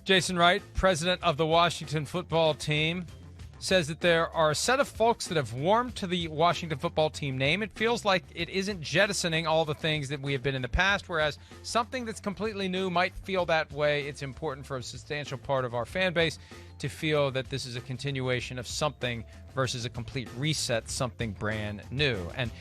Jason Wright, president of the Washington football team, says that there are a set of folks that have warmed to the Washington football team name. It feels like it isn't jettisoning all the things that we have been in the past, whereas something that's completely new might feel that way. It's important for a substantial part of our fan base to feel that this is a continuation of something versus a complete reset, something brand new. And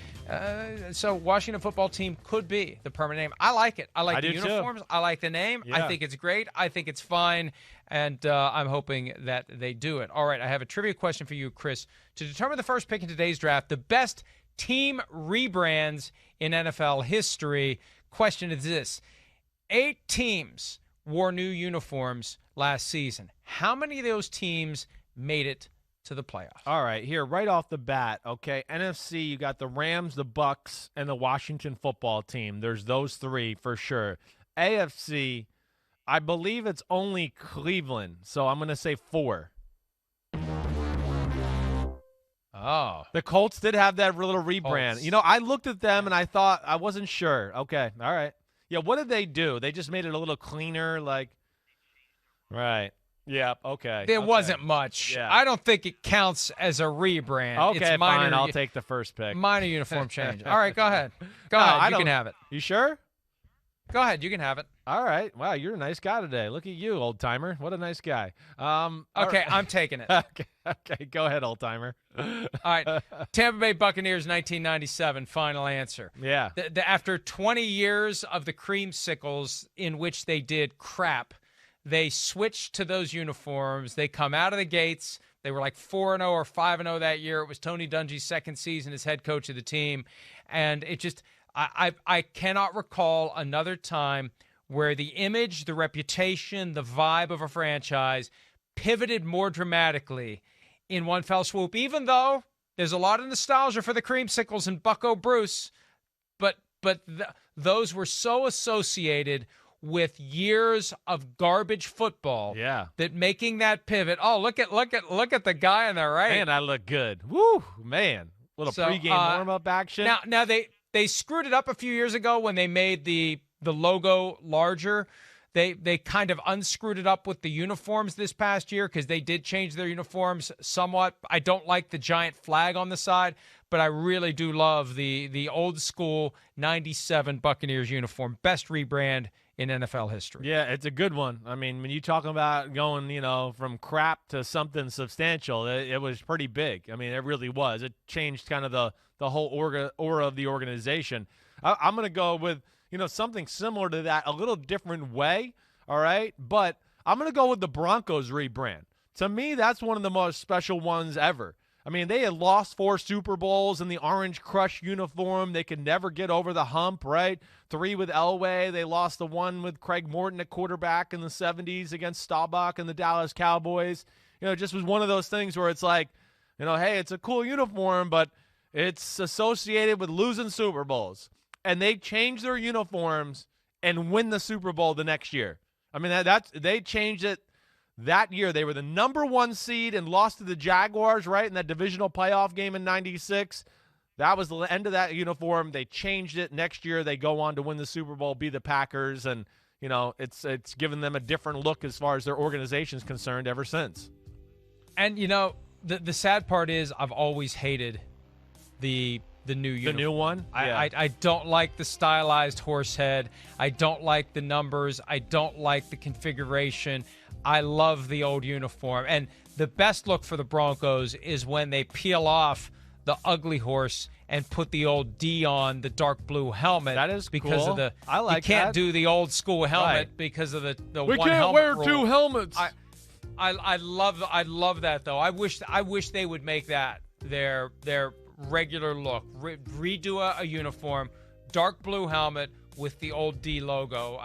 so Washington football team could be the permanent name. I like it. I like the uniforms. Too. I like the name. Yeah. I think it's great. I think it's fine. And I'm hoping that they do it. All right, I have a trivia question for you, Chris. To determine the first pick in today's draft, the best team rebrands in NFL history, question is this. 8 teams wore new uniforms last season. How many of those teams made it to the playoffs? All right, here, right off the bat, okay, NFC, you got the Rams, the Bucks, and the Washington football team. There's those 3 for sure. AFC, I believe it's only Cleveland, so I'm going to say 4. Oh. The Colts did have that little rebrand. Colts. You know, I looked at them, and I thought I wasn't sure. Okay, all right. Yeah, what did they do? They just made it a little cleaner, like – right. Yeah, okay. There wasn't much. Yeah. I don't think it counts as a rebrand. Okay, it's minor, fine. I'll take the first pick. Minor uniform change. All right, go ahead. Go ahead. You can have it. You sure? Go ahead. You can have it. All right. Wow, you're a nice guy today. Look at you, old-timer. What a nice guy. Okay, I'm taking it. Okay, go ahead, old-timer. All right. Tampa Bay Buccaneers, 1997, final answer. Yeah. After 20 years of the creamsicles in which they did crap, they switched to those uniforms. They come out of the gates. They were like 4-0 or 5-0 that year. It was Tony Dungy's second season as head coach of the team. And it just I cannot recall another time where the image, the reputation, the vibe of a franchise pivoted more dramatically in one fell swoop, even though there's a lot of nostalgia for the creamsicles and Bucko Bruce, but those were so associated with years of garbage football, that making that pivot. Oh, look at the guy on the right. Man, I look good. Woo, man. Little pregame warm-up action. Now they screwed it up a few years ago when they made the logo larger. They kind of unscrewed it up with the uniforms this past year because they did change their uniforms somewhat. I don't like the giant flag on the side, but I really do love the old school 97 Buccaneers uniform. Best rebrand in NFL history. Yeah, it's a good one. I mean, when you talk about going, from crap to something substantial, it was pretty big. I mean, it really was. It changed kind of the whole aura of the organization. I'm going to go with, something similar to that, a little different way, all right? But I'm going to go with the Broncos rebrand. To me, that's one of the most special ones ever. I mean, they had lost 4 Super Bowls in the Orange Crush uniform. They could never get over the hump, right? 3 with Elway. They lost the 1 with Craig Morton at quarterback in the 70s against Staubach and the Dallas Cowboys. It just was one of those things where it's like, hey, it's a cool uniform, but it's associated with losing Super Bowls. And they changed their uniforms and win the Super Bowl the next year. I mean, they changed it. That year, they were the number 1 seed and lost to the Jaguars, right, in that divisional playoff game in 96. That was the end of that uniform. They changed it. Next year, they go on to win the Super Bowl, be the Packers, and, it's given them a different look as far as their organization's concerned ever since. And, the sad part is I've always hated the new uniform. The new one? Yeah. I don't like the stylized horse head. I don't like the numbers. I don't like the configuration. I love the old uniform. And the best look for the Broncos is when they peel off the ugly horse and put the old D on the dark blue helmet. That is because cool. of the I like you can't that. do the old school helmet because of the we one can't helmet wear rule. 2 helmets. I love that though. I wish they would make that their regular look. Redo a uniform, dark blue helmet with the old D logo.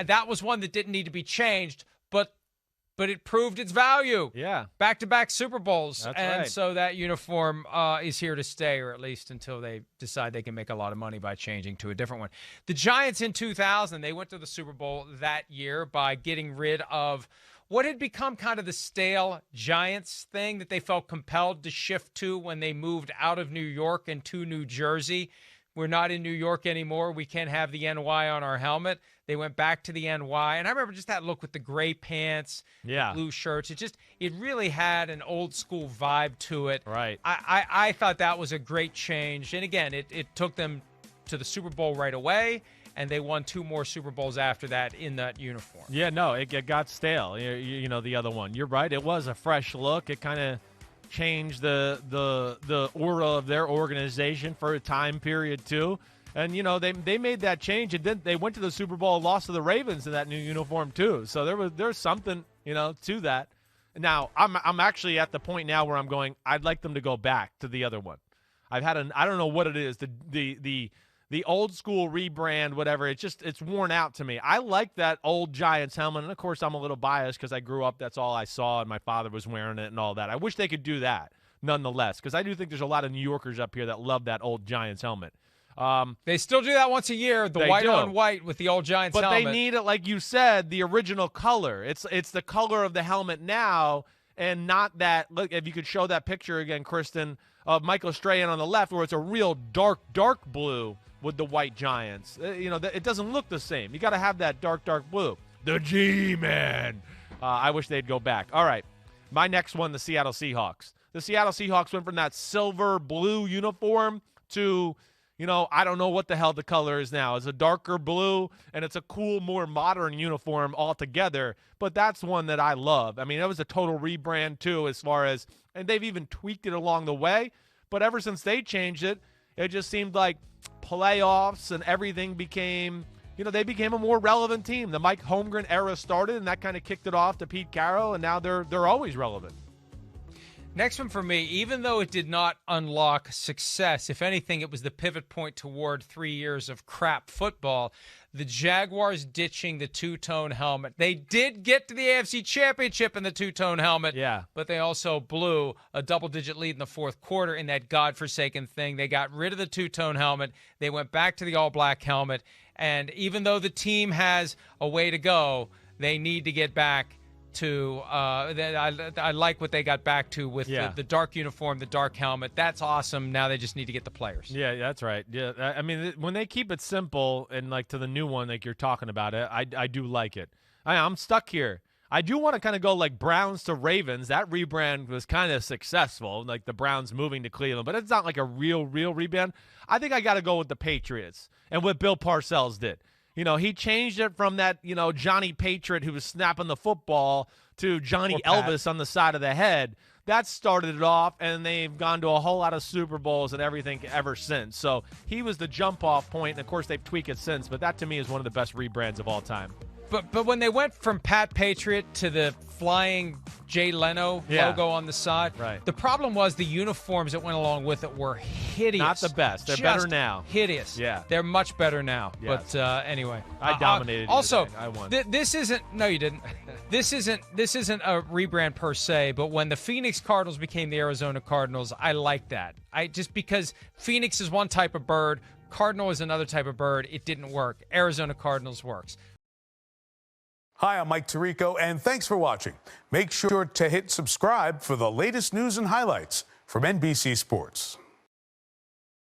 That was one that didn't need to be changed, but it proved its value. Yeah. Back-to-back Super Bowls. That's and right. so that uniform is here to stay, or at least until they decide they can make a lot of money by changing to a different one. The Giants in 2000, they went to the Super Bowl that year by getting rid of what had become kind of the stale Giants thing that they felt compelled to shift to when they moved out of New York and to New Jersey. we're not in New York anymore. We can't have the NY on our helmet. They went back to the NY. And I remember just that look with the gray pants, yeah, blue shirts. It really had an old school vibe to it. Right. I thought that was a great change. And again, it took them to the Super Bowl right away, and they won 2 more Super Bowls after that in that uniform. Yeah, no, it got stale. You know, the other one. You're right. It was a fresh look. It kind of changed the aura of their organization for a time period too. And you know, they made that change, and then they went to the Super Bowl and lost to the Ravens in that new uniform too. So there's something, you know, to that. Now I'm actually at the point now where I'm going, I'd like them to go back to the other one. I don't know what it is, the old school rebrand, whatever. It's worn out to me. I like that old Giants helmet, and of course I'm a little biased because I grew up, that's all I saw, and my father was wearing it and all that. I wish they could do that nonetheless, because I do think there's a lot of New Yorkers up here that love that old Giants helmet. They still do that once a year, the white on white with the old Giants helmet. But they need it, like you said, the original color. It's the color of the helmet now, and not that. Look, if you could show that picture again, Kristen, of Michael Strahan on the left, where it's a real dark blue with the white Giants. You know, it doesn't look the same. You got to have that dark blue. The G-Man. I wish they'd go back. All right, my next one, the Seattle Seahawks. The Seattle Seahawks went from that silver blue uniform to, you know, I don't know what the hell the color is now. It's a darker blue, and it's a cool, more modern uniform altogether. But that's one that I love. I mean, that was a total rebrand, too, as far as – and they've even tweaked it along the way. But ever since they changed it, it just seemed like playoffs and everything became – you know, they became a more relevant team. The Mike Holmgren era started, and that kind of kicked it off to Pete Carroll, and now they're always relevant. Next one for me, even though it did not unlock success, if anything, it was the pivot point toward 3 years of crap football, the Jaguars ditching the two-tone helmet. They did get to the AFC Championship in the two-tone helmet, yeah, but they also blew a double-digit lead in the fourth quarter in that godforsaken thing. They got rid of the two-tone helmet. They went back to the all-black helmet, and even though the team has a way to go, they need to get back to I like what they got back to with the dark uniform, the dark helmet. That's awesome. Now they just need to get the players. Yeah, that's right. Yeah, I mean, when they keep it simple and like to the new one, like you're talking about it, I do like it. I'm stuck here. I do want to kind of go like Browns to Ravens. That rebrand was kind of successful, like the Browns moving to Cleveland, but it's not like a real rebrand. I think I got to go with the Patriots and what Bill Parcells did. You know, he changed it from that, you know, Johnny Patriot who was snapping the football to Johnny Elvis on the side of the head. That started it off, and they've gone to a whole lot of Super Bowls and everything ever since. So he was the jump-off point, and, of course, they've tweaked it since. But that, to me, is one of the best rebrands of all time. But when they went from Pat Patriot to the flying Jay Leno logo on the side, right, the problem was the uniforms that went along with it were hideous. Not the best. They're better now. Hideous. Yeah. They're much better now. Yes. But anyway. I dominated Also, I won. This isn't – no, you didn't. This isn't a rebrand per se, but when the Phoenix Cardinals became the Arizona Cardinals, I like that. Just because Phoenix is one type of bird, Cardinal is another type of bird, it didn't work. Arizona Cardinals works. Hi, I'm Mike Tirico, and thanks for watching. Make sure to hit subscribe for the latest news and highlights from NBC Sports.